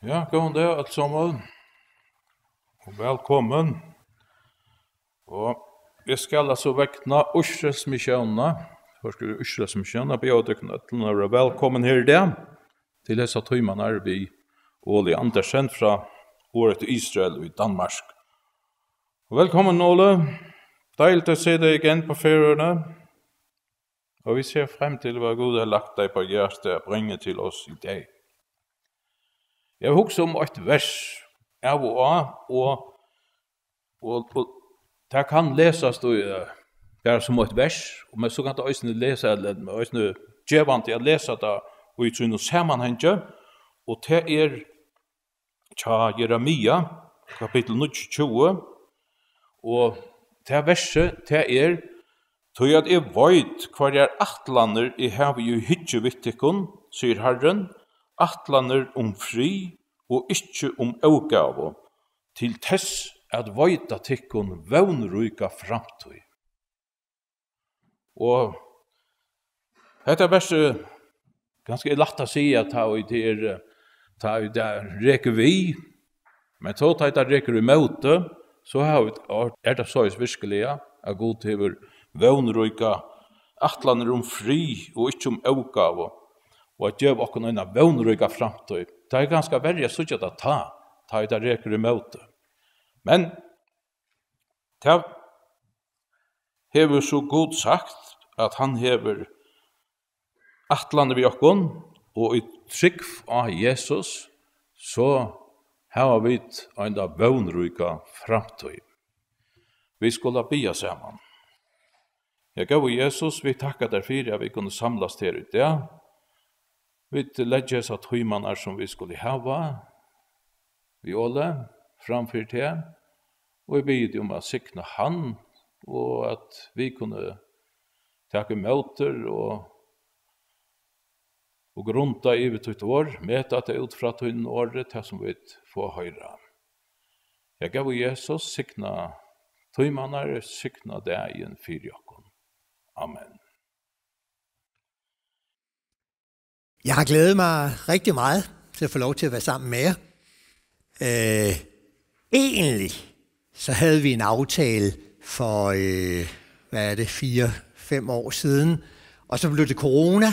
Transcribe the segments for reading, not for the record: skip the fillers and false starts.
Ja, god dag alt sammen, og velkommen. Og jeg skal altså vekna Østrelsmisjonene, forskere Østrelsmisjonene, be å dykke til å være velkommen her i dag, til disse tøymene vi Åli Andersen fra året til Israel i Danmark. Og velkommen, Åle. Deilig å se deg igjen på ferierne. Og vi ser frem til hva Gud har lagt deg på hjertet og bringe til oss i dag. Jeg har hukket om et vers av og av, og det kan leses bare som et vers, men så kan det også lese, eller også djevant til å lese det, og i sånne sammenhenge, og det tja Jeremia, kapittel 20, og det verset, det «Tøy at jeg veit hva atlander jeg har jo hytje vittikon, sier Herren, atlander fri og ikkje avgave, til tess at veita tikkun vevnruika framtøy». Og dette verset ganske lett å si at det reker vi, men så det reker vi møte, så det så virkelig at God hever vevnruika atlander fri og ikkje avgave, og at gjør okken en vevnruika framtøy. Det ganske verre sånn at ta det reker i møte. Men det hever så god sagt at han hever atlander vi okken, og i trygg av Jesus, så har vi en vevnruika framtøy. Vi skulle bia sammen. Jeg gav Jesus, vi takkar derfor at vi kunne samlas her i dag. Vi legger oss at høymane som vi skulle hava, vi alle, framfyrt her, og vi bid om å sikne han, og at vi kunne takke møter og grunta i vitt år, møte at det ut fra tøyne året til som vi får høyre. Jeg gav Jesus, sikne høymane, sikne deg i en fyrjokken. Amen. Jeg har glædet mig rigtig meget til at få lov til at være sammen med jer. Egentlig så havde vi en aftale for 4-5 år siden, og så blev det corona,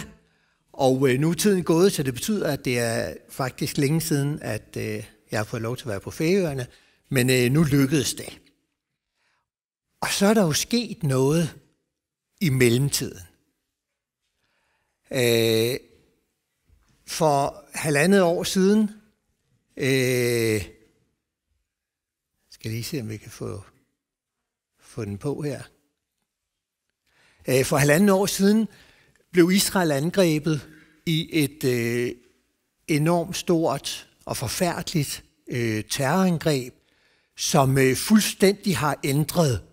og nu er tiden gået, så det betyder, at det er faktisk længe siden, at jeg har fået lov til at være på Færøerne, men nu lykkedes det. Og så er der jo sket noget i mellemtiden. For 1,5 år siden, skal lige se, om vi kan få den på her. For 1,5 år siden blev Israel angrebet i et enormt stort og forfærdeligt terrorangreb, som fuldstændig har ændret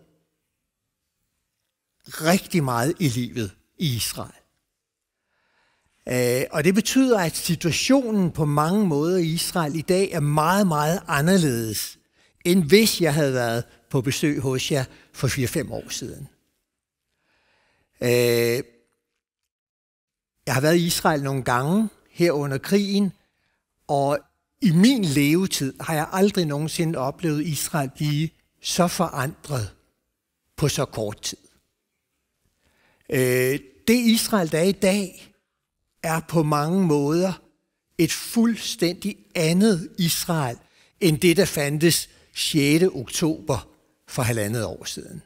rigtig meget i livet i Israel. Og det betyder, at situationen på mange måder i Israel i dag er meget, meget anderledes, end hvis jeg havde været på besøg hos jer for 4-5 år siden. Jeg har været i Israel nogle gange her under krigen, og i min levetid har jeg aldrig nogensinde oplevet Israel blive så forandret på så kort tid. Det Israel, der er i dag, er på mange måder et fuldstændig andet Israel, end det, der fandtes 6. oktober for 1,5 år siden.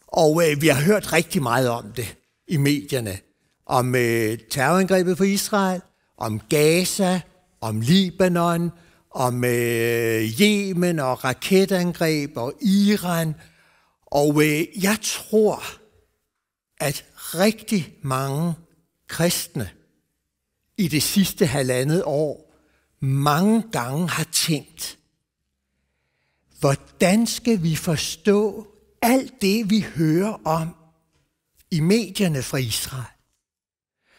Og vi har hørt rigtig meget om det i medierne. Om terrorangrebet på Israel, om Gaza, om Libanon, om Yemen og raketangreb og Iran. Og jeg tror, at rigtig mange kristne i det sidste 1,5 år mange gange har tænkt, hvordan skal vi forstå alt det, vi hører om i medierne fra Israel?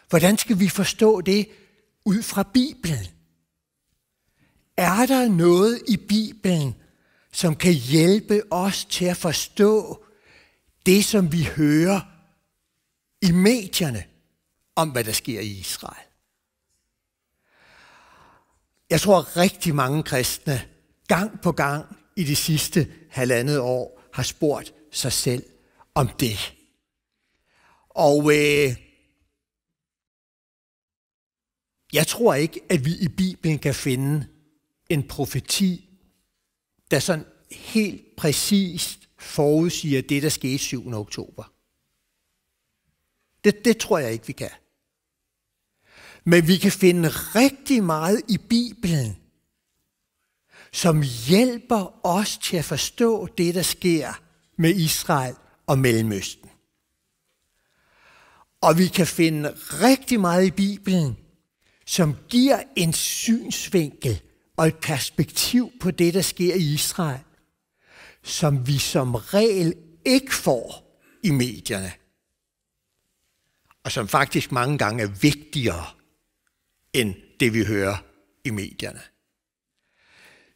Hvordan skal vi forstå det ud fra Bibelen? Er der noget i Bibelen, som kan hjælpe os til at forstå det, som vi hører i medierne om, hvad der sker i Israel? Jeg tror rigtig mange kristne gang på gang i de sidste 1,5 år har spurgt sig selv om det. Og jeg tror ikke, at vi i Bibelen kan finde en profeti, der sådan helt præcist forudsiger det, der skete 7. oktober. Det tror jeg ikke, vi kan. Men vi kan finde rigtig meget i Bibelen, som hjælper os til at forstå det, der sker med Israel og Mellemøsten. Og vi kan finde rigtig meget i Bibelen, som giver en synsvinkel og et perspektiv på det, der sker i Israel, som vi som regel ikke får i medierne, og som faktisk mange gange er vigtigere end det, vi hører i medierne.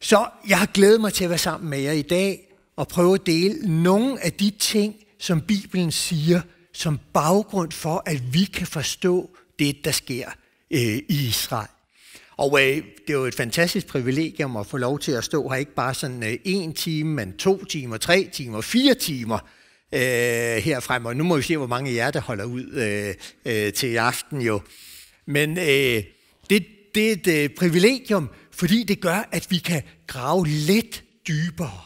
Så jeg har glædet mig til at være sammen med jer i dag og prøve at dele nogle af de ting, som Bibelen siger, som baggrund for, at vi kan forstå det, der sker i Israel. Og det er jo et fantastisk privilegium at få lov til at stå her, ikke bare sådan 1 time, men 2 timer, 3 timer, 4 timer herfrem. Og nu må vi se, hvor mange af jer, der holder ud til i aften jo. Men det er et privilegium, fordi det gør, at vi kan grave lidt dybere.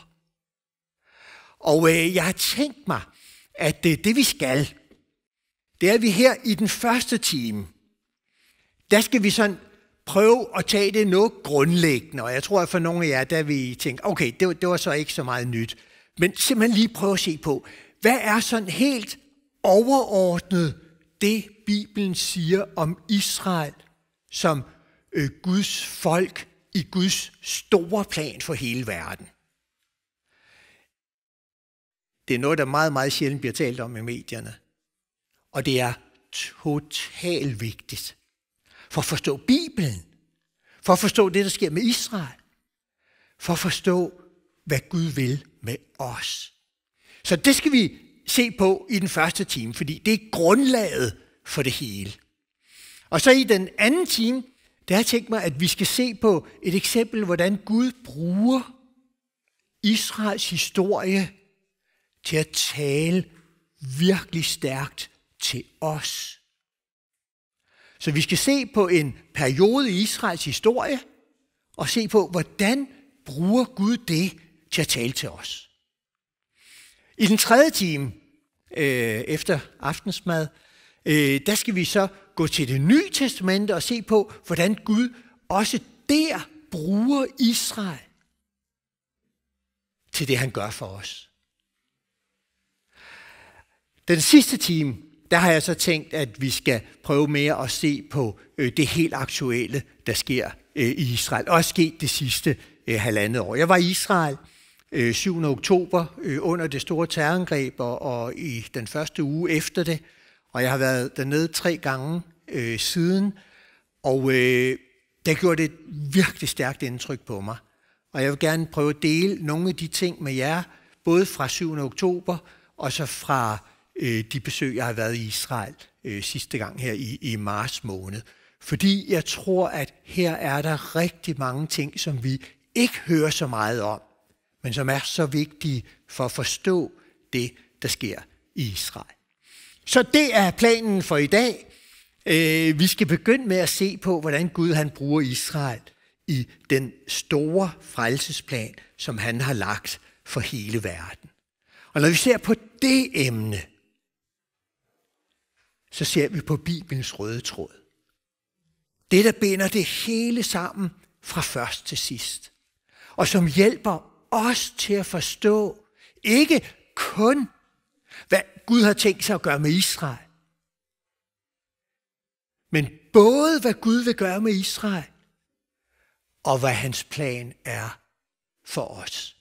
Og jeg har tænkt mig, at det vi skal, det er, at vi her i den første time, der skal vi sådan prøve at tage det noget grundlæggende. Og jeg tror, at for nogle af jer, der vil tænke, okay, det var så ikke så meget nyt. Men simpelthen lige prøve at se på, hvad er sådan helt overordnet det, Bibelen siger om Israel som Guds folk i Guds store plan for hele verden. Det er noget, der meget, meget sjældent bliver talt om i medierne. Og det er totalt vigtigt for at forstå Bibelen, for at forstå det, der sker med Israel, for at forstå, hvad Gud vil med os. Så det skal vi se på i den første time, fordi det er grundlaget for det hele. Og så i den anden time, der har jeg tænkt mig, at vi skal se på et eksempel, hvordan Gud bruger Israels historie til at tale virkelig stærkt til os. Så vi skal se på en periode i Israels historie, og se på, hvordan bruger Gud det til at tale til os. I den tredje time, efter aftensmad, der skal vi så gå til Det Nye Testamente og se på, hvordan Gud også der bruger Israel til det, han gør for os. Den sidste time, der har jeg så tænkt, at vi skal prøve mere at se på det helt aktuelle, der sker i Israel. Og er sket det sidste 1,5 år. Jeg var i Israel 7. oktober under det store terrorangreb og i den første uge efter det. Og jeg har været dernede 3 gange siden. Og det gjorde et virkelig stærkt indtryk på mig. Og jeg vil gerne prøve at dele nogle af de ting med jer, både fra 7. oktober og så fra de besøg, jeg har været i Israel sidste gang her i marts måned. Fordi jeg tror, at her er der rigtig mange ting, som vi ikke hører så meget om, men som er så vigtige for at forstå det, der sker i Israel. Så det er planen for i dag. Vi skal begynde med at se på, hvordan Gud han bruger Israel i den store frelsesplan, som han har lagt for hele verden. Og når vi ser på det emne, så ser vi på Bibelens røde tråd. Det, der binder det hele sammen fra først til sidst. Og som hjælper os til at forstå, ikke kun, hvad Gud har tænkt sig at gøre med Israel, men både, hvad Gud vil gøre med Israel, og hvad hans plan er for os.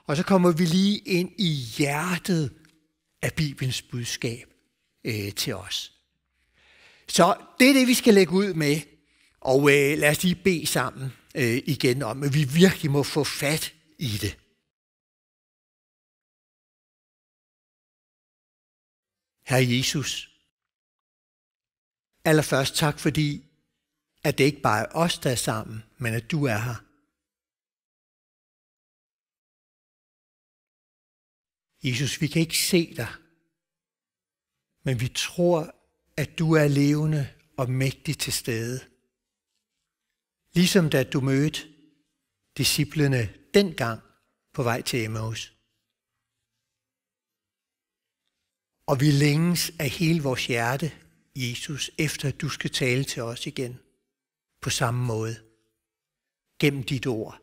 Og så kommer vi lige ind i hjertet af Bibelens budskab til os. Så det er det, vi skal lægge ud med. Og lad os lige bede sammen igen om, at vi virkelig må få fat i det. Herre Jesus, allerførst tak, fordi at det ikke bare er os, der er sammen, men at du er her. Jesus, vi kan ikke se dig, men vi tror, at du er levende og mægtig til stede. Ligesom da du mødte disciplene dengang på vej til Emmaus. Og vi længes af hele vores hjerte, Jesus, efter at du skal tale til os igen på samme måde. Gennem dit ord.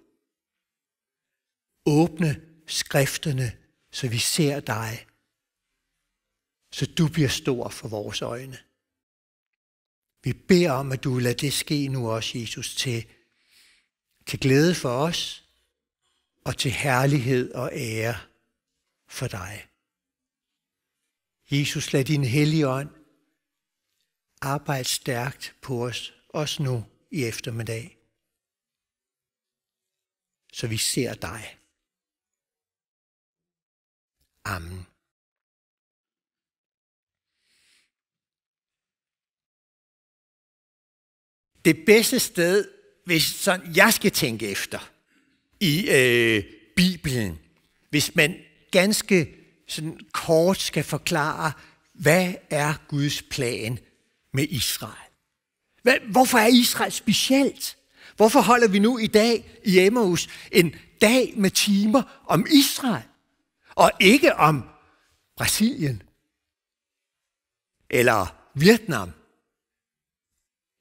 Åbne skrifterne, så vi ser dig. Så du bliver stor for vores øjne. Vi beder om, at du vil lade det ske nu også, Jesus, til glæde for os og til herlighed og ære for dig. Jesus, lad din hellige ånd arbejde stærkt på os, også nu i eftermiddag, så vi ser dig. Amen. Det bedste sted, hvis sådan jeg skal tænke efter i Bibelen, hvis man ganske sådan kort skal forklare, hvad er Guds plan med Israel? Hvorfor er Israel specielt? Hvorfor holder vi nu i dag i Emmaus en dag med timer om Israel, og ikke om Brasilien, eller Vietnam,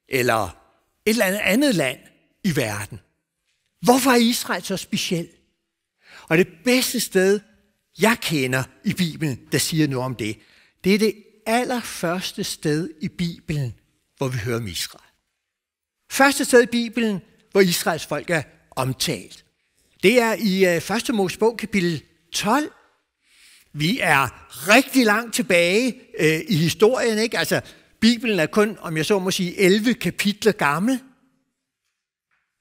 eller et eller andet land i verden? Hvorfor er Israel så speciel? Og det bedste sted, jeg kender i Bibelen, der siger noget om det, det er det allerførste sted i Bibelen, hvor vi hører om Israel. Første sted i Bibelen, hvor Israels folk er omtalt. Det er i 1. Mosebog kapitel 12. Vi er rigtig langt tilbage i historien, ikke? Altså, Bibelen er kun, om jeg så må sige, 11 kapitler gammel.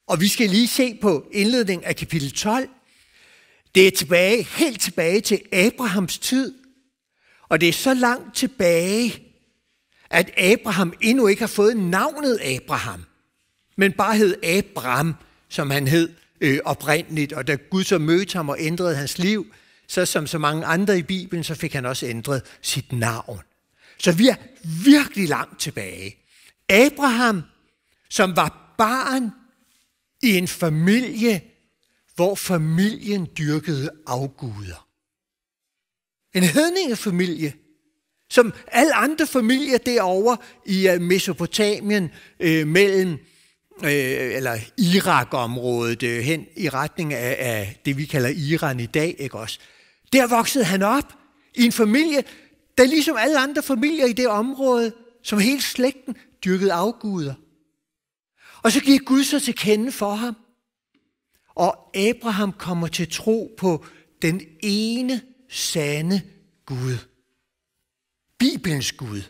Og vi skal lige se på indledningen af kapitel 12. Det er helt tilbage til Abrahams tid. Og det er så langt tilbage, at Abraham endnu ikke har fået navnet Abraham, men bare hed Abram, som han hed oprindeligt. Og da Gud så mødte ham og ændrede hans liv, så som så mange andre i Bibelen, så fik han også ændret sit navn. Så vi er virkelig langt tilbage. Abraham, som var barn i en familie, hvor familien dyrkede afguder. En hedningefamilie, som alle andre familier derovre i Mesopotamien, mellem eller Irak-området, hen i retning af det, vi kalder Iran i dag, ikke også? Der voksede han op i en familie, der ligesom alle andre familier i det område, som hele slægten dyrkede afguder. Og så giver Gud sig til kende for ham. Og Abraham kommer til tro på den ene sande Gud. Bibelens Gud.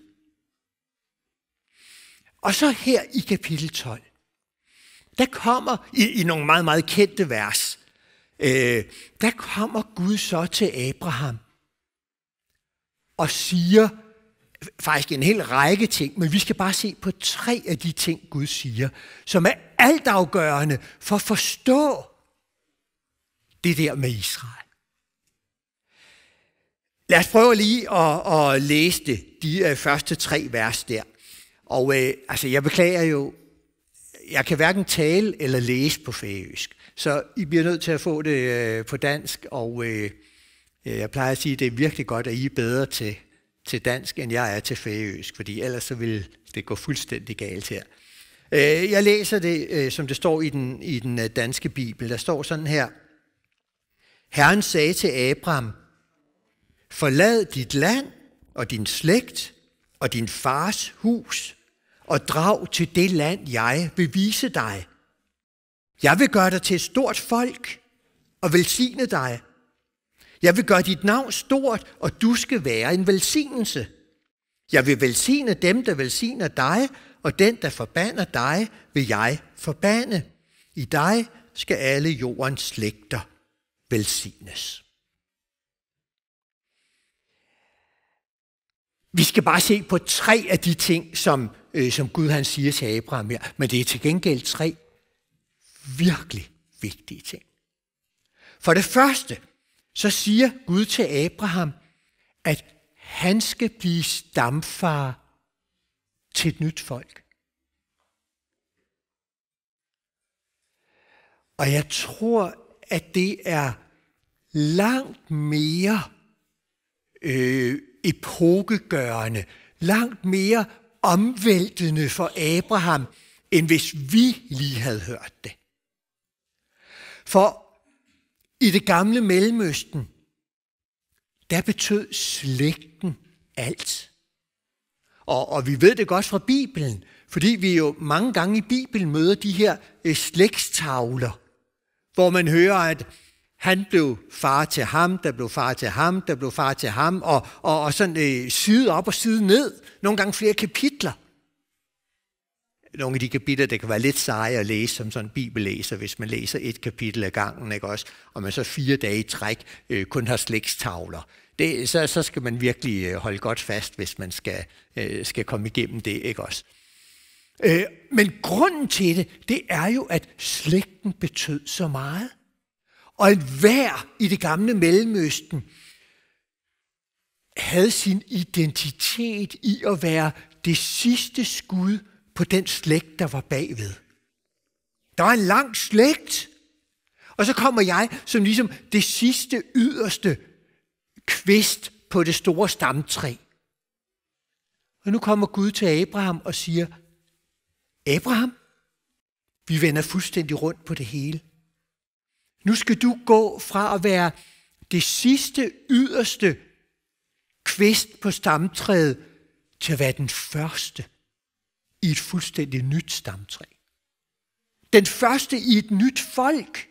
Og så her i kapitel 12, der kommer i nogle meget, meget kendte vers, der kommer Gud så til Abraham og siger faktisk en hel række ting, men vi skal bare se på 3 af de ting, Gud siger, som er altafgørende for at forstå det der med Israel. Lad os prøve lige at læse det, de første 3 vers der. Og altså, jeg beklager jo, jeg kan hverken tale eller læse på færøsk, så I bliver nødt til at få det på dansk, og jeg plejer at sige, at det er virkelig godt, at I er bedre til dansk, end jeg er til færøsk, fordi ellers så vil det gå fuldstændig galt her. Jeg læser det, som det står i den danske bibel. Der står sådan her: Herren sagde til Abram, forlad dit land og din slægt og din fars hus og drag til det land, jeg vil vise dig. Jeg vil gøre dig til et stort folk og velsigne dig. Jeg vil gøre dit navn stort, og du skal være en velsignelse. Jeg vil velsigne dem, der velsigner dig, og den, der forbander dig, vil jeg forbande. I dig skal alle jordens slægter velsignes. Vi skal bare se på 3 af de ting, som som Gud han siger til Abraham her, men det er til gengæld 3 virkelig vigtige ting. For det første, så siger Gud til Abraham, at han skal blive stamfar til et nyt folk. Og jeg tror, at det er langt mere epokegørende, langt mere omvæltende for Abraham, end hvis vi lige havde hørt det. For i det gamle Mellemøsten, der betød slægten alt. Og vi ved det godt fra Bibelen, fordi vi jo mange gange i Bibelen møder de her slægtstavler, hvor man hører, at han blev far til ham, der blev far til ham, der blev far til ham, og sådan side op og side ned, nogle gange flere kapitler. Nogle af de kapitler, det kan være lidt seje at læse som sådan en bibellæser, hvis man læser et kapitel ad gangen, ikke også? Og man så 4 dage i træk kun har slægtstavler. Så skal man virkelig holde godt fast, hvis man skal komme igennem det, ikke også? Men grunden til det er jo, at slægten betød så meget. Og enhver i det gamle Mellemøsten havde sin identitet i at være det sidste skud på den slægt, der var bagved. Der var en lang slægt, og så kommer jeg som ligesom det sidste yderste kvist på det store stamtræ. Og nu kommer Gud til Abraham og siger, Abraham, vi vender fuldstændig rundt på det hele. Nu skal du gå fra at være det sidste yderste kvist på stamtræet til at være den første i et fuldstændig nyt stamtræ. Den første i et nyt folk.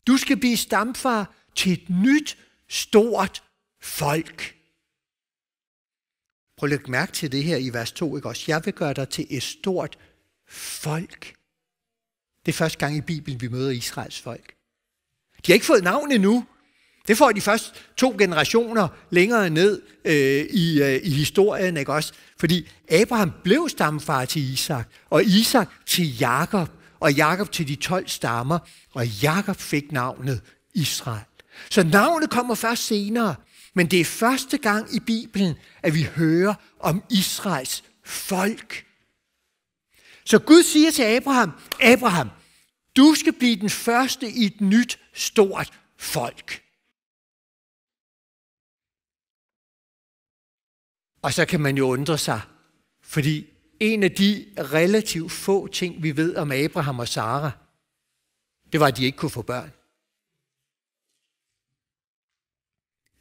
Du skal blive stamfar til et nyt, stort folk. Prøv at lægge mærke til det her i vers 2, ikke også? Jeg vil gøre dig til et stort folk. Det er første gang i Bibelen, vi møder Israels folk. De har ikke fået navn endnu. Det får de først 2 generationer længere ned i historien, ikke også? Fordi Abraham blev stamfar til Isak, og Isak til Jakob, og Jakob til de 12 stammer, og Jakob fik navnet Israel. Så navnet kommer først senere, men det er første gang i Bibelen, at vi hører om Israels folk. Så Gud siger til Abraham, Abraham, du skal blive den første i et nyt, stort folk. Og så kan man jo undre sig, fordi en af de relativt få ting, vi ved om Abraham og Sara, det var, at de ikke kunne få børn.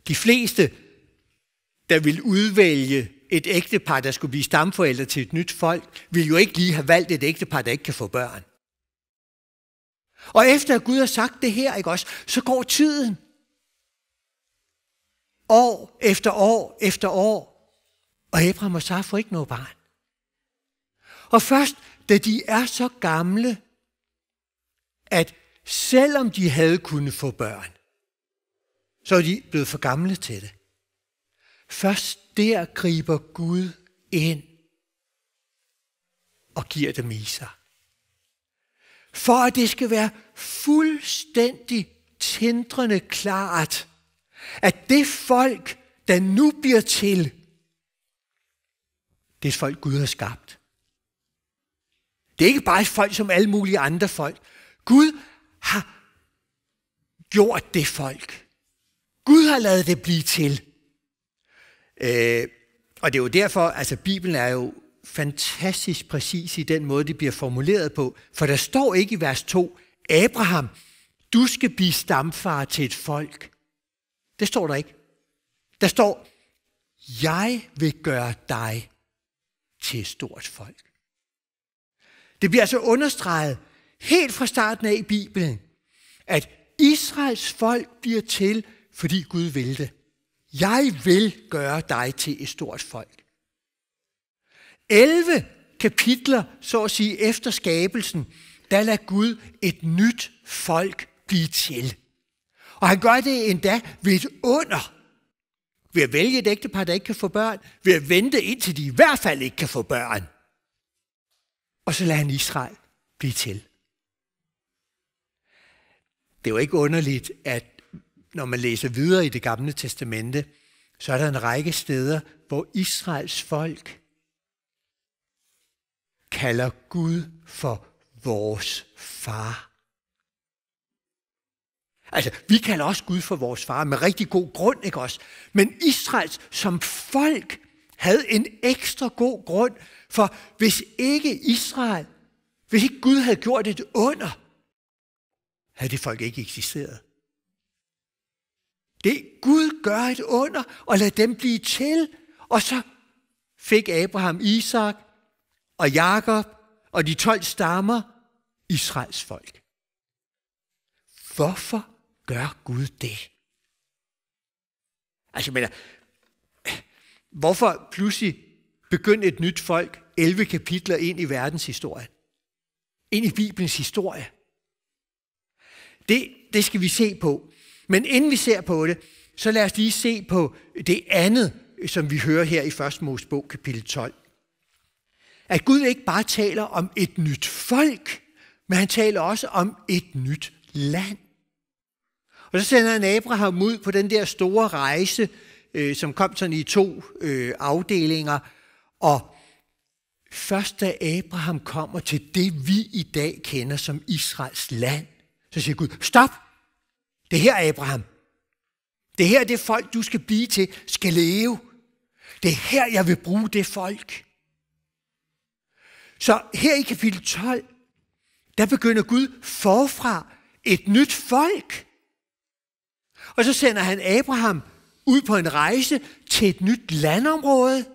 De fleste, der ville udvælge et ægtepar, der skulle blive stamforældre til et nyt folk, ville jo ikke lige have valgt et ægtepar, der ikke kan få børn. Og efter at Gud har sagt det her, ikke også, så går tiden. År efter år efter år. Og Abraham og Sara får ikke noget barn. Og først, da de er så gamle, at selvom de havde kunnet få børn, så er de blevet for gamle til det. Først der griber Gud ind og giver dem Isak. For at det skal være fuldstændig tindrende klart, at det folk, der nu bliver til, det er et folk, Gud har skabt. Det er ikke bare et folk som alle mulige andre folk. Gud har gjort det folk. Gud har ladet det blive til. Og det er jo derfor, altså Bibelen er jo fantastisk præcis i den måde, det bliver formuleret på. For der står ikke i vers 2, Abraham, du skal blive stamfar til et folk. Det står der ikke. Der står, jeg vil gøre dig til et stort folk. Det bliver altså understreget helt fra starten af i Bibelen, at Israels folk bliver til, fordi Gud vil det. Jeg vil gøre dig til et stort folk. 11 kapitler, så at sige, efter skabelsen, der lader Gud et nyt folk blive til. Og han gør det endda ved et under. Ved at vælge et ægtepar, der ikke kan få børn. Ved at vente indtil de i hvert fald ikke kan få børn. og så lader han Israel blive til. Det er jo ikke underligt, at når man læser videre i Det Gamle Testamente, så er der en række steder, hvor Israels folk kalder Gud for vores far. Altså, vi kalder også Gud for vores far, med rigtig god grund, ikke også? Men Israels som folk havde en ekstra god grund, for hvis ikke Gud havde gjort et under, havde det folk ikke eksisteret. Gud gør et under, og lad dem blive til, og så fik Abraham Isak og Jakob og de 12 stammer Israels folk. Hvorfor gør Gud det? Altså, hvorfor pludselig begyndte et nyt folk 11 kapitler ind i verdenshistorien? Ind i Bibelens historie? Det skal vi se på. Men inden vi ser på det, så lad os lige se på det andet, som vi hører her i 1. Mosebog, kapitel 12. At Gud ikke bare taler om et nyt folk, men han taler også om et nyt land. Og så sender han Abraham ud på den der store rejse, som kom sådan i 2 afdelinger. Og først da Abraham kommer til det, vi i dag kender som Israels land, så siger Gud, stop! Det her, Abraham. Det her, det folk, du skal blive til, skal leve. Det er her, jeg vil bruge det folk. Så her i kapitel 12, der begynder Gud forfra et nyt folk. Og så sender han Abraham ud på en rejse til et nyt landområde.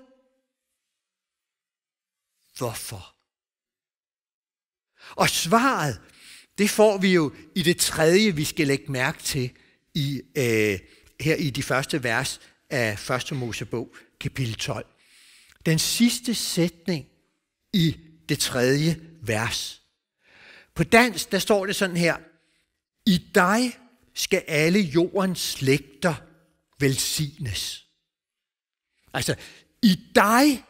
Hvorfor? Og svaret, det får vi jo i det 3., vi skal lægge mærke til her i de første vers af 1. Mosebog, kapitel 12. Den sidste sætning i det 3. vers. På dansk, der står det sådan her. I dig skal alle jordens slægter velsignes. Altså, i dig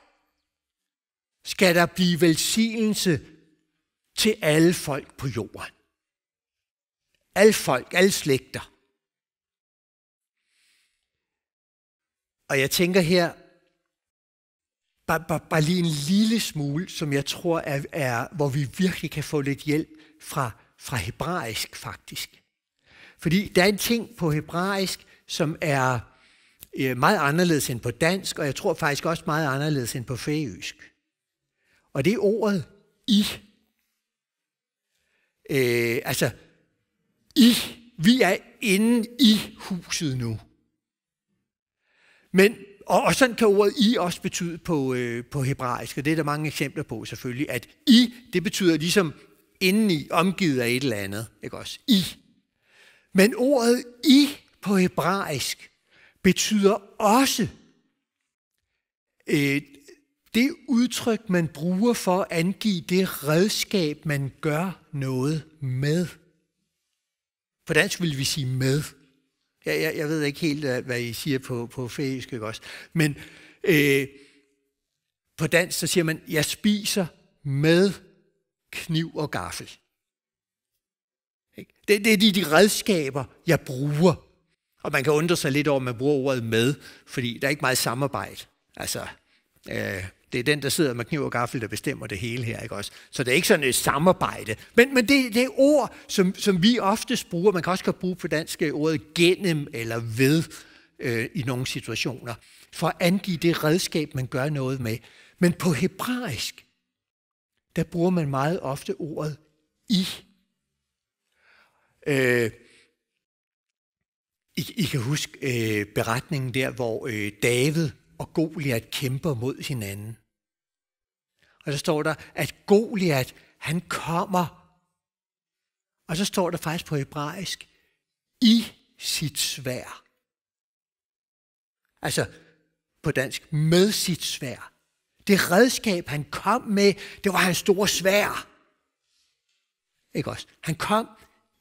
skal der blive velsignelse til alle folk på jorden. Alle folk, alle slægter. Og jeg tænker her, bare lige en lille smule, som jeg tror er hvor vi virkelig kan få lidt hjælp fra hebraisk faktisk. Fordi der er en ting på hebraisk, som er meget anderledes end på dansk, og jeg tror faktisk også meget anderledes end på færøsk. Og det er ordet i. Vi er inde i huset nu. Men, og sådan kan ordet i også betyde på hebraisk, og det er der mange eksempler på selvfølgelig, at i, det betyder ligesom indeni, omgivet af et eller andet, ikke også? I. Men ordet i på hebraisk betyder også det udtryk, man bruger for at angive det redskab, man gør noget med. På dansk vil vi sige med. Jeg ved ikke helt, hvad I siger på færøsk, ikke også? Men på dansk, så siger man, jeg spiser med kniv og gaffel. Det er de redskaber, jeg bruger. Og man kan undre sig lidt over, at man bruger ordet med, fordi der er ikke meget samarbejde. Altså, det er den, der sidder med kniv og gaffel, der bestemmer det hele her, ikke også? Så det er ikke sådan et samarbejde. Men det er ord, som vi oftest bruger. Man kan også bruge på dansk ordet gennem eller ved i nogle situationer, for at angive det redskab, man gør noget med. Men på hebraisk, der bruger man meget ofte ordet i. I kan huske beretningen der, hvor David og Goliat kæmper mod hinanden. Og så står der, at Goliat, han kommer, og så står der faktisk på hebraisk, i sit sværd. Altså på dansk, med sit sværd. Det redskab, han kom med, det var hans store sværd. Ikke også? Han kom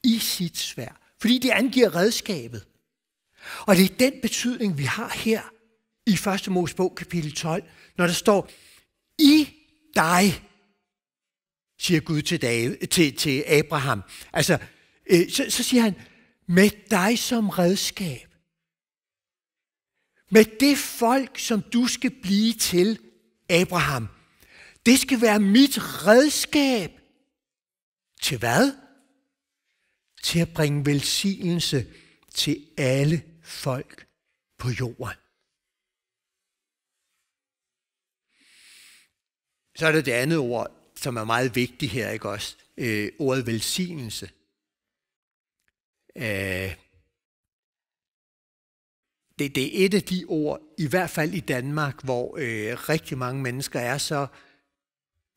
i sit sværd, fordi det angiver redskabet. Og det er den betydning, vi har her i 1. Mosebog, kapitel 12, når der står, i dig siger Gud til Abraham. Altså, så siger han, med dig som redskab. Med det folk, som du skal blive til, Abraham. Det skal være mit redskab. Til hvad? Til at bringe velsignelse til alle folk på jorden. Så er der det andet ord, som er meget vigtigt her, ikke også? Ordet velsignelse. Det er et af de ord, i hvert fald i Danmark, hvor rigtig mange mennesker er så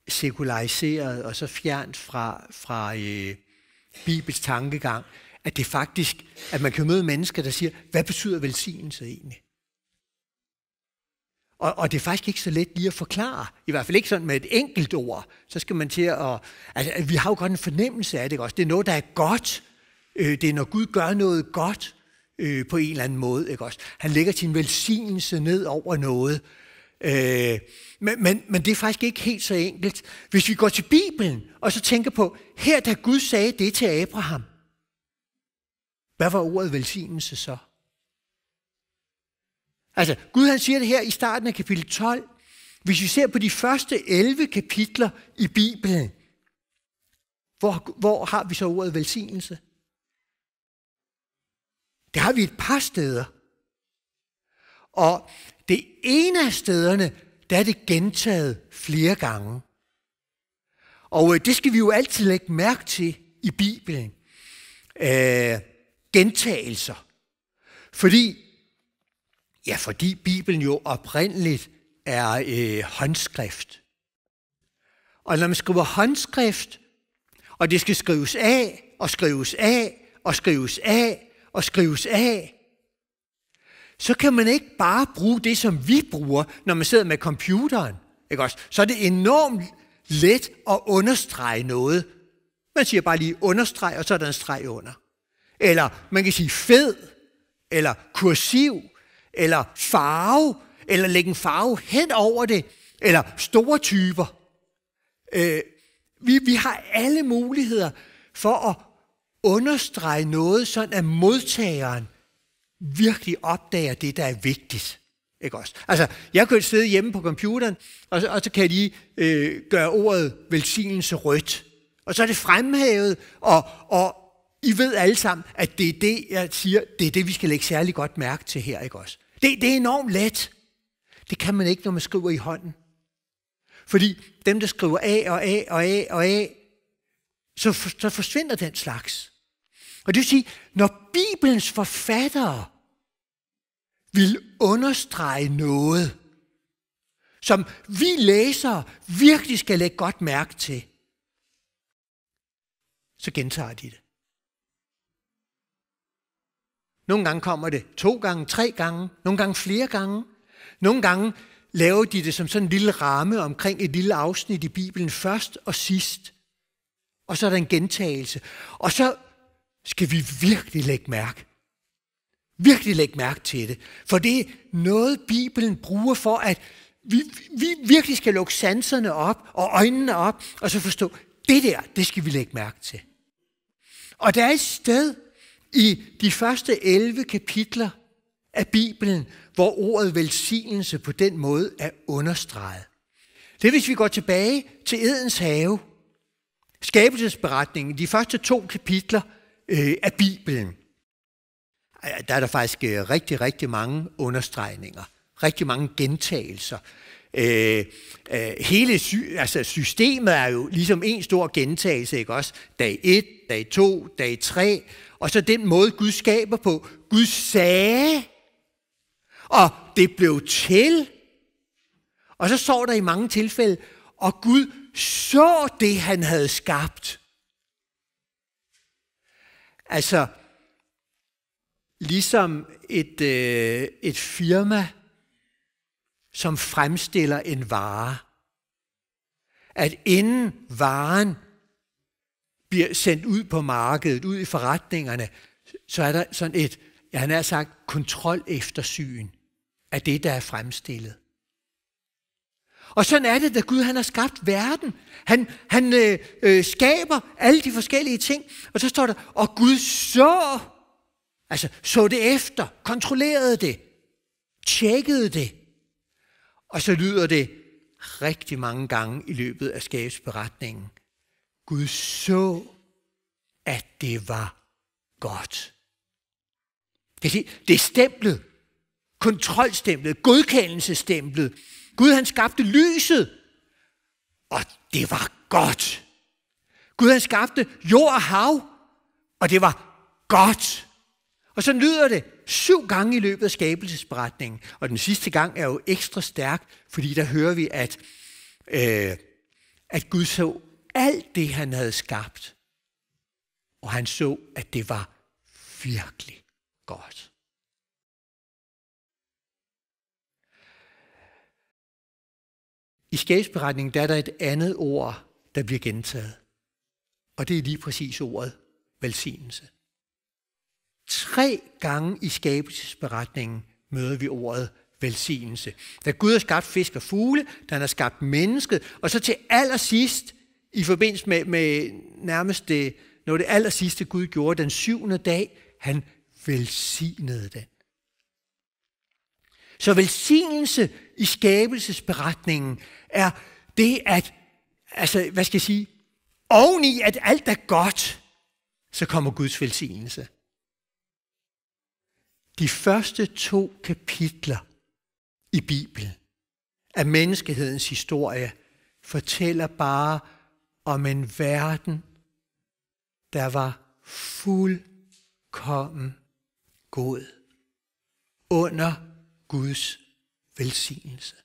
sekulariseret og så fjernt fra Bibels tankegang, at det faktisk, at man kan møde mennesker, der siger, hvad betyder velsignelse egentlig? Og det er faktisk ikke så let lige at forklare. I hvert fald ikke sådan med et enkelt ord. Så skal man til at... Altså, vi har jo godt en fornemmelse af det også. Det er noget, der er godt. Det er, når Gud gør noget godt på en eller anden måde. Ikke også? Han lægger sin velsignelse ned over noget. Men det er faktisk ikke helt så enkelt. Hvis vi går til Bibelen, og så tænker på, her da Gud sagde det til Abraham, hvad var ordet velsignelse så? Altså, Gud han siger det her i starten af kapitel 12. Hvis vi ser på de første 11 kapitler i Bibelen, hvor har vi så ordet velsignelse? Det har vi et par steder. Og det ene af stederne, der er det gentaget flere gange. Og det skal vi jo altid lægge mærke til i Bibelen. Gentagelser. Fordi Bibelen jo oprindeligt er håndskrift. Og når man skriver håndskrift, og det skal skrives af, og skrives af, og skrives af, og skrives af, så kan man ikke bare bruge det, som vi bruger, når man sidder med computeren. Ikke også? Så er det enormt let at understrege noget. Man siger bare lige understreg, og så er der en streg under. Eller man kan sige fed, eller kursiv, eller farve, eller lægge en farve hen over det, eller store typer. Vi har alle muligheder for at understrege noget, sådan at modtageren virkelig opdager det, der er vigtigt. Ikke også? Altså, jeg kan sidde hjemme på computeren, og så kan jeg lige gøre ordet velsignelse rødt. Og så er det fremhævet, og I ved alle sammen, at det er det, jeg siger, det er det, vi skal lægge særlig godt mærke til her. Ikke også? Det er enormt let. Det kan man ikke, når man skriver i hånden. Fordi dem, der skriver A og A og A og A, så forsvinder den slags. Og det vil sige, når Bibelens forfattere vil understrege noget, som vi læsere virkelig skal lægge godt mærke til, så gentager de det. Nogle gange kommer det 2 gange, 3 gange, nogle gange flere gange. Nogle gange laver de det som sådan en lille ramme omkring et lille afsnit i Bibelen først og sidst. Og så er der en gentagelse. Og så skal vi virkelig lægge mærke til det. For det er noget, Bibelen bruger for, at vi virkelig skal lukke sanserne op og øjnene op, og så forstå, det skal vi lægge mærke til. Og der er et sted i de første 11 kapitler af Bibelen, hvor ordet velsignelse på den måde er understreget. Det er, hvis vi går tilbage til Edens have, skabelsesberetningen, de første 2 kapitler af Bibelen. Der er der faktisk rigtig, rigtig mange understregninger, rigtig mange gentagelser. Hele systemet er jo ligesom en stor gentagelse, ikke også? Dag 1, dag 2, dag 3, og så den måde, Gud skaber på. Gud sagde, og det blev til. Og så står der i mange tilfælde, og Gud så det, han havde skabt. Altså, ligesom et firma, som fremstiller en vare, at inden varen bliver sendt ud på markedet, ud i forretningerne, så er der sådan et, han har sagt, kontroleftersyn af det, der er fremstillet. Og sådan er det, da Gud han har skabt verden. Han skaber alle de forskellige ting. Og så står der, og Gud så det efter, kontrollerede det, tjekkede det. Og så lyder det rigtig mange gange i løbet af skabelsesberetningen. Gud så, at det var godt. Det er stemplet, kontrolstemplet, godkendelsestemplet. Gud han skabte lyset, og det var godt. Gud han skabte jord og hav, og det var godt. Og så lyder det 7 gange i løbet af skabelsesberetningen. Og den sidste gang er jo ekstra stærk, fordi der hører vi, at Gud så alt det, han havde skabt. Og han så, at det var virkelig godt. I skabelsesberetningen der er der et andet ord, der bliver gentaget. Og det er lige præcis ordet velsignelse. 3 gange i skabelsesberetningen møder vi ordet velsignelse. Da Gud har skabt fisk og fugle, da han har skabt mennesket, og så til allersidst, i forbindelse med nærmest det allersidste Gud gjorde, den 7. dag, han velsignede den. Så velsignelse i skabelsesberetningen er det, at, oveni at alt er godt, så kommer Guds velsignelse. De første 2 kapitler i Bibelen af menneskehedens historie fortæller bare om en verden, der var fuldkommen god under Guds velsignelse.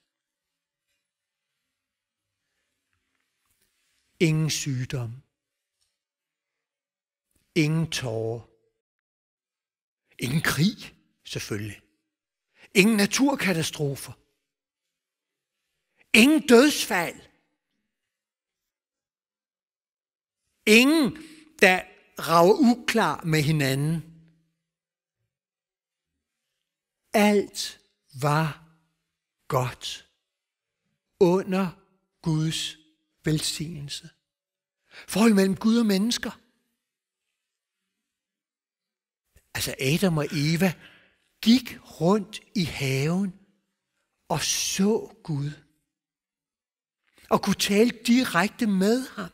Ingen sygdom, ingen tårer, ingen krig selvfølgelig, ingen naturkatastrofer, ingen dødsfald, ingen der rager uklar med hinanden. Alt var godt under Guds velsignelse. Forhold mellem Gud og mennesker. Adam og Eva gik rundt i haven og så Gud. Og kunne tale direkte med ham.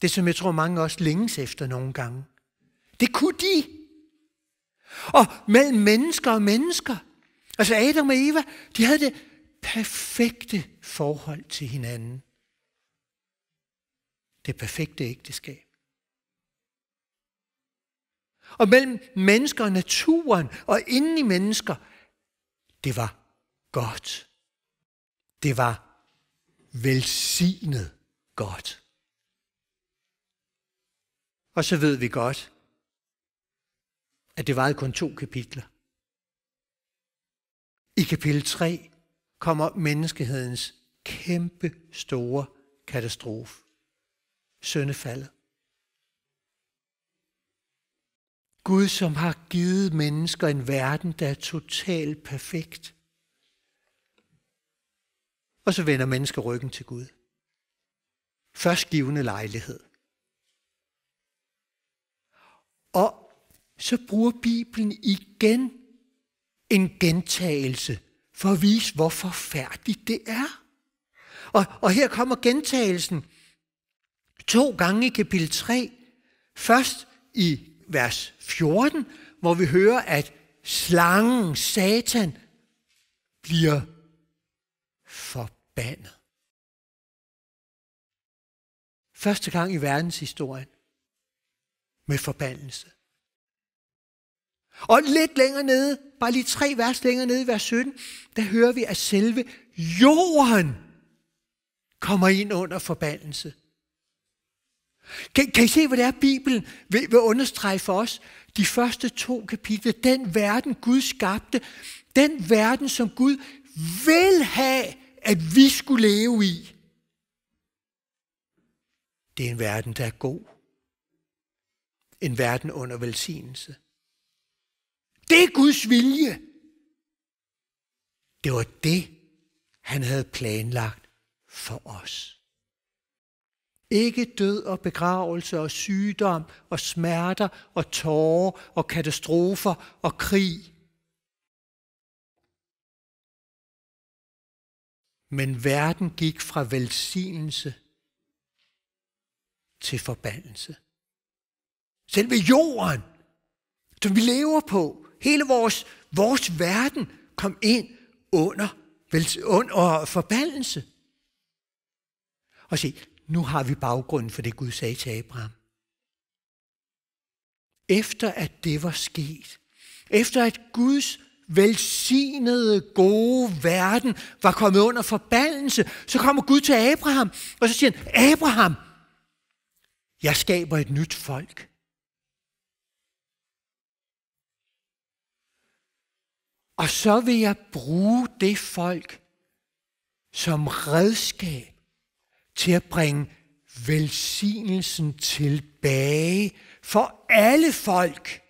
Det som jeg tror mange også længes efter nogle gange. Det kunne de. Og mellem mennesker og mennesker. Adam og Eva, de havde det perfekte forhold til hinanden. Det perfekte ægteskab. Og mellem mennesker og naturen og inden i mennesker, det var godt. Det var velsignet godt. Og så ved vi godt, at det varede kun 2 kapitler. I kapitel 3 kommer menneskehedens kæmpe store katastrofe. Syndefaldet. Gud, som har givet mennesker en verden, der er totalt perfekt. Og så vender mennesker ryggen til Gud. Førstgivende lejlighed. Og så bruger Bibelen igen en gentagelse for at vise, hvor forfærdeligt det er. Og her kommer gentagelsen 2 gange i kapitel 3. Først i vers 14, hvor vi hører, at slangen, Satan, bliver forbandet. Første gang i verdenshistorien med forbandelse. Og lidt længere nede, bare lige 3 vers længere nede i vers 17, der hører vi, at selve jorden kommer ind under forbandelse. Kan I se, hvad det er, Bibelen vil understrege for os? De første 2 kapitler, den verden Gud skabte, den verden, som Gud vil have, at vi skulle leve i. Det er en verden, der er god. En verden under velsignelse. Det er Guds vilje. Det var det, han havde planlagt for os. Ikke død og begravelse og sygdom og smerter og tårer og katastrofer og krig. Men verden gik fra velsignelse til forbandelse. Selve jorden, som vi lever på, hele vores verden kom ind under forbandelse. Og se, nu har vi baggrunden for det, Gud sagde til Abraham. Efter at det var sket, efter at Guds velsignede, gode verden var kommet under forbandelse, så kommer Gud til Abraham, og så siger han, Abraham, jeg skaber et nyt folk. Og så vil jeg bruge det folk som redskab til at bringe velsignelsen tilbage for alle folk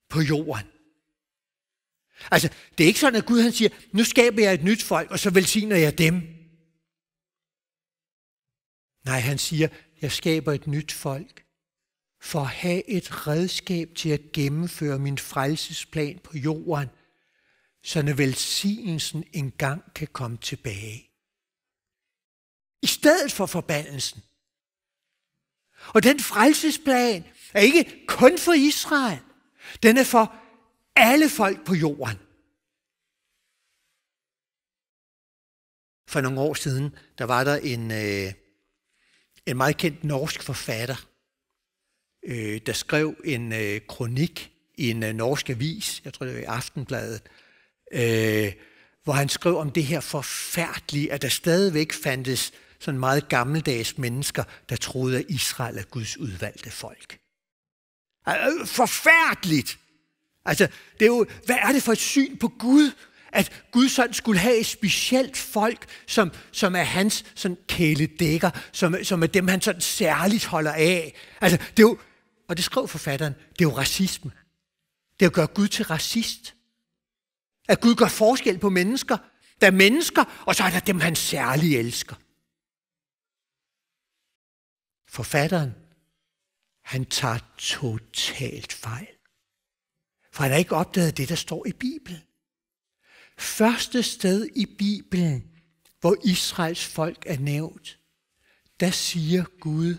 på jorden. Altså, det er ikke sådan, at Gud han siger, nu skaber jeg et nyt folk, og så velsigner jeg dem. Nej, han siger, jeg skaber et nyt folk for at have et redskab til at gennemføre min frelsesplan på jorden, så velsignelsen engang kan komme tilbage. I stedet for forbandelsen. Og den frelsesplan er ikke kun for Israel. Den er for alle folk på jorden. For nogle år siden, der var der en meget kendt norsk forfatter, der skrev en kronik i en norsk avis, jeg tror det var i Aftenbladet, hvor han skrev om det her forfærdelige, at der stadigvæk fandtes sådan meget gammeldags mennesker, der troede, at Israel er Guds udvalgte folk. Forfærdeligt! Altså, det er jo, hvad er det for et syn på Gud? At Gud sådan skulle have et specielt folk, som er hans sådan kæledækker, som er dem, han sådan særligt holder af. Altså, det er jo, og det skrev forfatteren, det er jo racisme. Det er at gøre Gud til racist. At Gud gør forskel på mennesker. Der er mennesker, og så er der dem, han særligt elsker. Forfatteren, han tager totalt fejl. For han har ikke opdaget det, der står i Bibelen. Første sted i Bibelen, hvor Israels folk er nævnt, der siger Gud,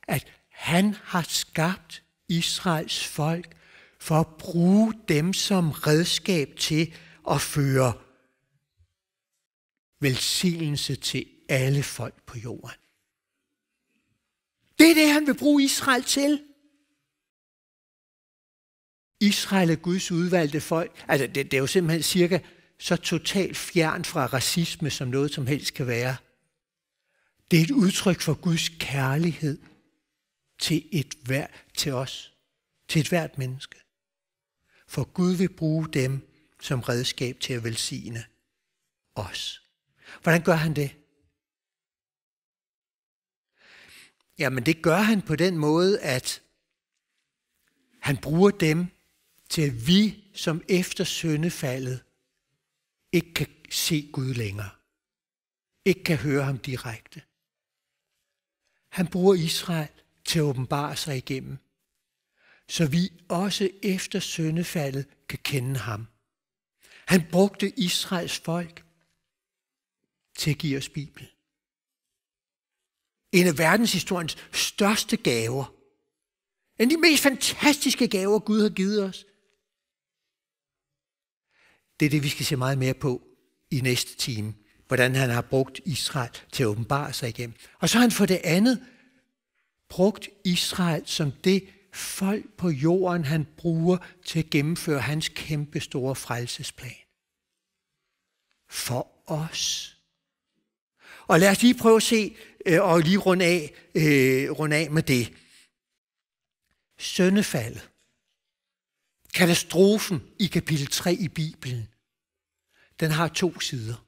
at han har skabt Israels folk for at bruge dem som redskab til at føre velsignelse til alle folk på jorden. Det er det, han vil bruge Israel til. Israel er Guds udvalgte folk. Altså, det er jo simpelthen cirka så totalt fjern fra racisme, som noget som helst kan være. Det er et udtryk for Guds kærlighed til os, til et hvert menneske. For Gud vil bruge dem som redskab til at velsigne os. Hvordan gør han det? Jamen, det gør han på den måde, at han bruger dem til, at vi, som efter syndefaldet, ikke kan se Gud længere. Ikke kan høre ham direkte. Han bruger Israel til at åbenbare sig igennem, så vi også efter syndefaldet kan kende ham. Han brugte Israels folk til at give os Bibelen. En af verdenshistoriens største gaver. En af de mest fantastiske gaver, Gud har givet os. Det er det, vi skal se meget mere på i næste time. Hvordan han har brugt Israel til at åbenbare sig igennem. Og så har han for det andet brugt Israel som det folk på jorden, han bruger til at gennemføre hans kæmpe store frelsesplan. For os. Og lad os lige prøve at se, og lige runde af med det. Syndefaldet. Katastrofen i kapitel 3 i Bibelen. Den har 2 sider.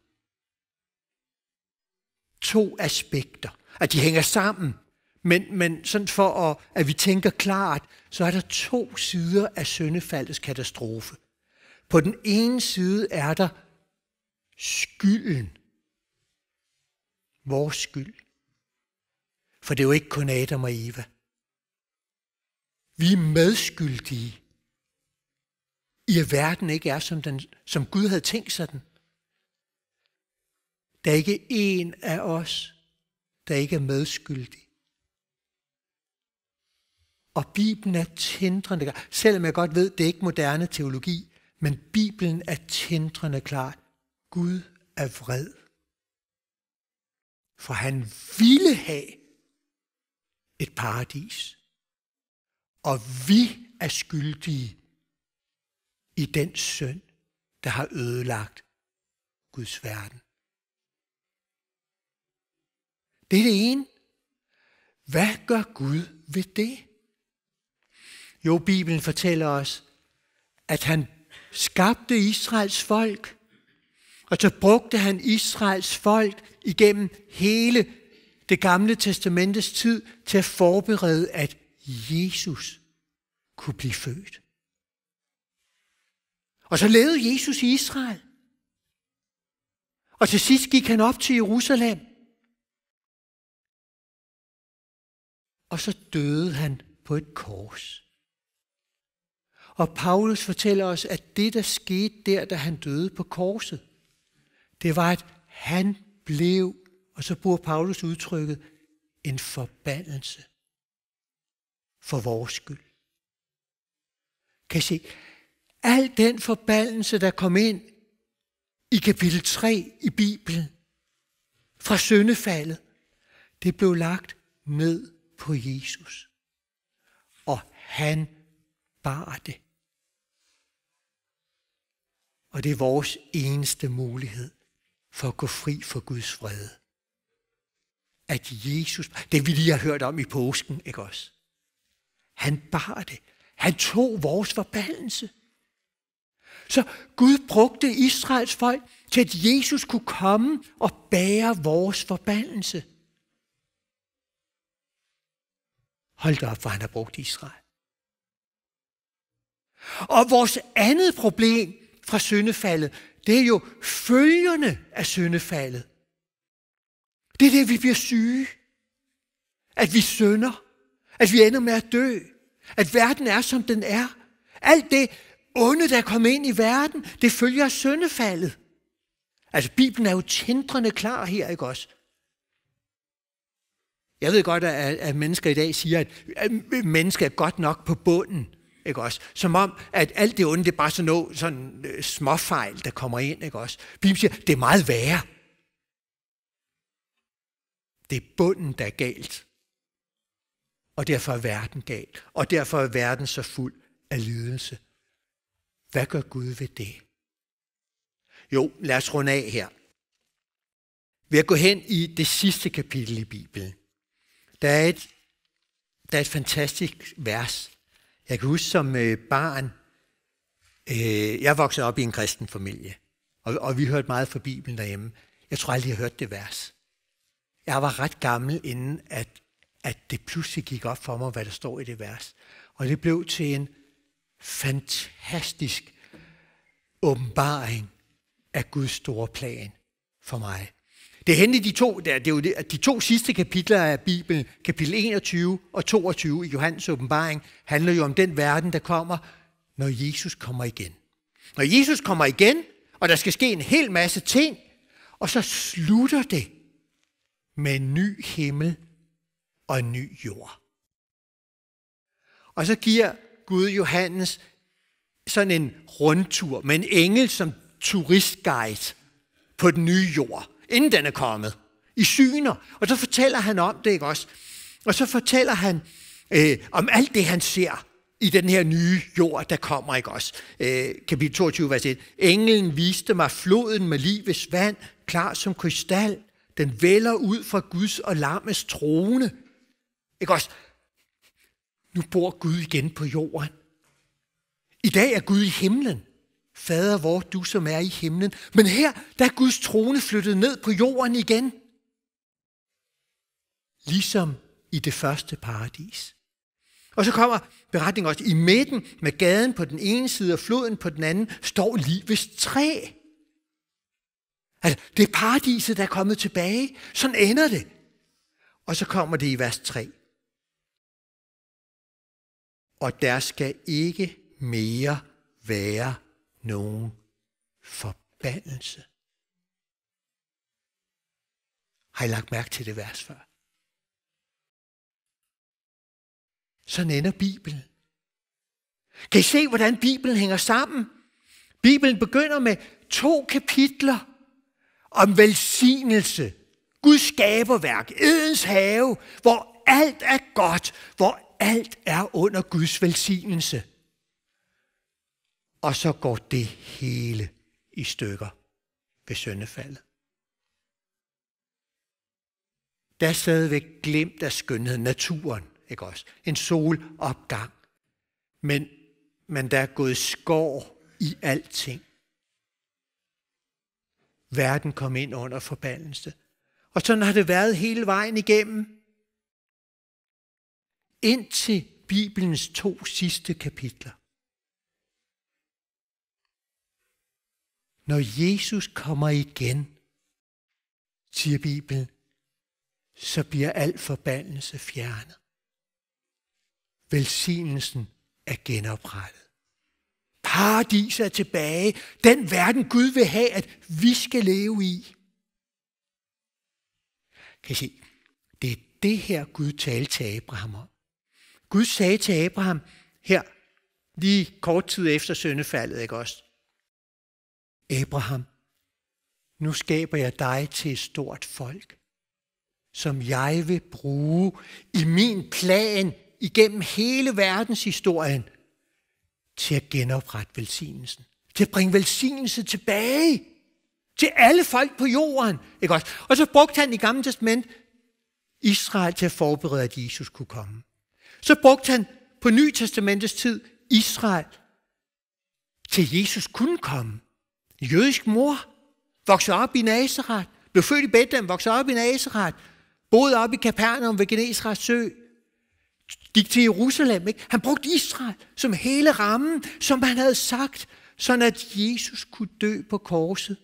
2 aspekter. At de hænger sammen. Men sådan for at vi tænker klart, så er der 2 sider af syndefaldets katastrofe. På den ene side er der skylden. Vores skyld. For det er jo ikke kun Adam og Eva. Vi er medskyldige i at verden ikke er, som Gud havde tænkt sig den. Der er ikke en af os, der ikke er medskyldig. Og Bibelen er tindrende klar. Selvom jeg godt ved, det er ikke moderne teologi, men Bibelen er tindrende klar. Gud er vred. For han ville have et paradis. Og vi er skyldige i den synd, der har ødelagt Guds verden. Det er det ene. Hvad gør Gud ved det? Jo, Bibelen fortæller os, at han skabte Israels folk, og så brugte han Israels folk igennem hele det gamle testamentets tid til at forberede, at Jesus kunne blive født. Og så levede Jesus i Israel. Og til sidst gik han op til Jerusalem. Og så døde han på et kors. Og Paulus fortæller os, at det, der skete der, da han døde på korset, det var, at han blev, og så bruger Paulus udtrykket, en forbandelse for vores skyld. Kan I se, al den forbandelse, der kom ind i kapitel 3 i Bibelen, fra syndefaldet, det blev lagt ned på Jesus. Og han bar det. Og det er vores eneste mulighed for at gå fri for Guds vrede. At Jesus, det vi lige har hørt om i påsken, ikke også? Han bar det. Han tog vores forbandelse. Så Gud brugte Israels folk til, at Jesus kunne komme og bære vores forbandelse. Hold da op, hvor han har brugt Israel. Og vores andet problem fra syndefaldet, det er jo følgerne af syndefaldet. Det er det, vi bliver syge. At vi synder. At vi ender med at dø. At verden er, som den er. Alt det onde, der er kommet ind i verden, det følger af syndefaldet. Altså, Bibelen er jo tindrende klar her, ikke også? Jeg ved godt, at mennesker i dag siger, at mennesker er godt nok på bunden, ikke også? Som om, at alt det onde, det er bare sådan småfejl, der kommer ind, ikke også? Bibelen siger, det er meget værre. Det er bunden, der er galt. Og derfor er verden galt. Og derfor er verden så fuld af lidelse. Hvad gør Gud ved det? Jo, lad os runde af her. Ved at gå hen i det sidste kapitel i Bibelen. Der er et fantastisk vers. Jeg kan huske som barn, jeg voksede op i en kristen familie, og vi hørte meget fra Bibelen derhjemme. Jeg tror aldrig, jeg hørte det vers. Jeg var ret gammel, inden at det pludselig gik op for mig, hvad der står i det vers. Og det blev til en fantastisk åbenbaring af Guds store plan for mig. Det er henne i de to sidste kapitler af Bibelen, kapitel 21 og 22 i Johannes åbenbaring, handler jo om den verden, der kommer, når Jesus kommer igen. Når Jesus kommer igen, og der skal ske en hel masse ting, og så slutter det med en ny himmel og en ny jord. Og så giver Gud Johannes sådan en rundtur med en engel som turistguide på den nye jord, inden den er kommet, i syner. Og så fortæller han om det, ikke også? Og så fortæller han om alt det, han ser i den her nye jord, der kommer, ikke også? Kapitel 22, vers 1. Englen viste mig floden med livets vand, klar som krystal. Den vælder ud fra Guds og lammets trone. Ikke også? Nu bor Gud igen på jorden. I dag er Gud i himlen. Fader vor, du som er i himlen. Men her, der er Guds trone flyttet ned på jorden igen. Ligesom i det første paradis. Og så kommer beretningen også. I midten med gaden på den ene side og floden på den anden står livets træ. Altså, det er paradiset, der er kommet tilbage. Sådan ender det. Og så kommer det i vers 3. Og der skal ikke mere være nogen forbandelse. Har I lagt mærke til det vers før? Sådan ender Bibelen. Kan I se, hvordan Bibelen hænger sammen? Bibelen begynder med 2 kapitler om velsignelse, Guds skaberværk, Edens have, hvor alt er godt, hvor alt er under Guds velsignelse. Og så går det hele i stykker ved syndefaldet. Der er stadigvæk glimt af skønheden, naturen, ikke også? En solopgang. Men der er gået skår i alting. Verden kom ind under forbandelse. Og sådan har det været hele vejen igennem. Indtil Bibelens 2 sidste kapitler. Når Jesus kommer igen, siger Bibelen, så bliver al forbandelse fjernet. Velsignelsen er genoprettet. Paradis er tilbage. Den verden Gud vil have, at vi skal leve i. Kan I se, det er det her Gud talte til Abraham om. Gud sagde til Abraham her, lige kort tid efter syndefaldet, ikke også? Abraham, nu skaber jeg dig til et stort folk, som jeg vil bruge i min plan igennem hele verdenshistorien til at genoprette velsignelsen. Til at bringe velsignelse tilbage til alle folk på jorden. Ikke også? Og så brugte han i Gamle Testament Israel til at forberede, at Jesus kunne komme. Så brugte han på Nye Testamentets tid Israel til Jesus kunne komme. En jødisk mor voksede op i Nazaret, blev født i Bethlehem, voksede op i Nazaret, boede op i Kapernaum ved Genesarets sø, gik til Jerusalem. Ikke? Han brugte Israel som hele rammen, som han havde sagt, sådan at Jesus kunne dø på korset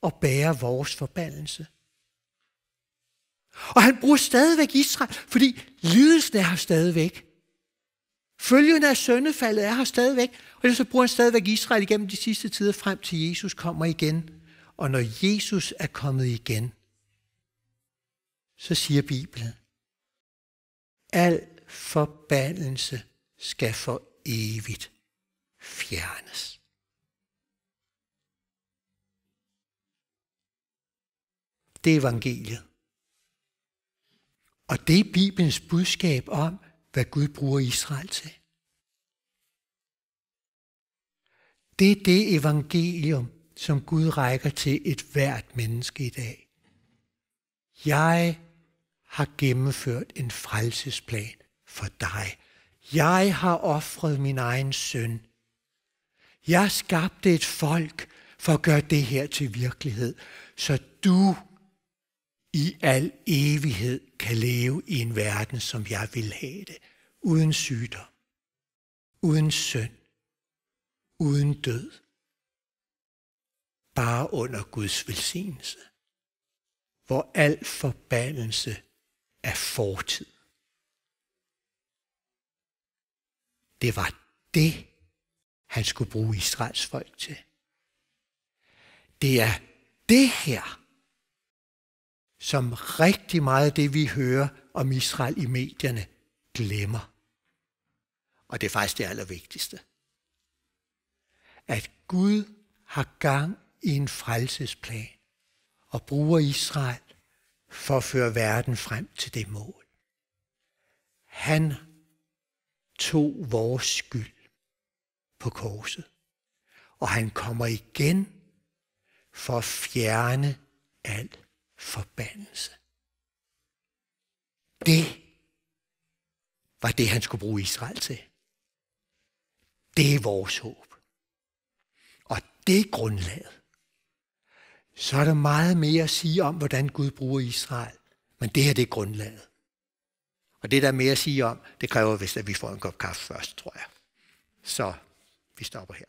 og bære vores forbandelse. Og han bruger stadigvæk Israel, fordi lidelsen er her stadigvæk. Følgen af syndefaldet er her stadigvæk, og så bruger han stadigvæk Israel igennem de sidste tider frem til Jesus kommer igen. Og når Jesus er kommet igen, så siger Bibelen, al forbandelse skal for evigt fjernes. Det er evangeliet. Og det er Bibelens budskab om, hvad Gud bruger Israel til. Det er det evangelium, som Gud rækker til et hvert menneske i dag. Jeg har gennemført en frelsesplan for dig. Jeg har ofret min egen søn. Jeg skabte et folk for at gøre det her til virkelighed, så du i al evighed kan leve i en verden, som jeg vil have det. Uden sygdom, uden synd, uden død. Bare under Guds velsignelse, hvor al forbandelse er fortid. Det var det, han skulle bruge Israels folk til. Det er det her, som rigtig meget af det, vi hører om Israel i medierne, glemmer. Og det er faktisk det allervigtigste. At Gud har gang i en frelsesplan og bruger Israel for at føre verden frem til det mål. Han tog vores skyld på korset, og han kommer igen for at fjerne al forbandelse. Det var det, han skulle bruge Israel til. Det er vores håb. Og det er grundlaget. Så er der meget mere at sige om, hvordan Gud bruger Israel. Men det her, det er grundlaget. Og det, der er mere at sige om, det kræver vist, at vi får en kop kaffe først, tror jeg. Så vi stopper her.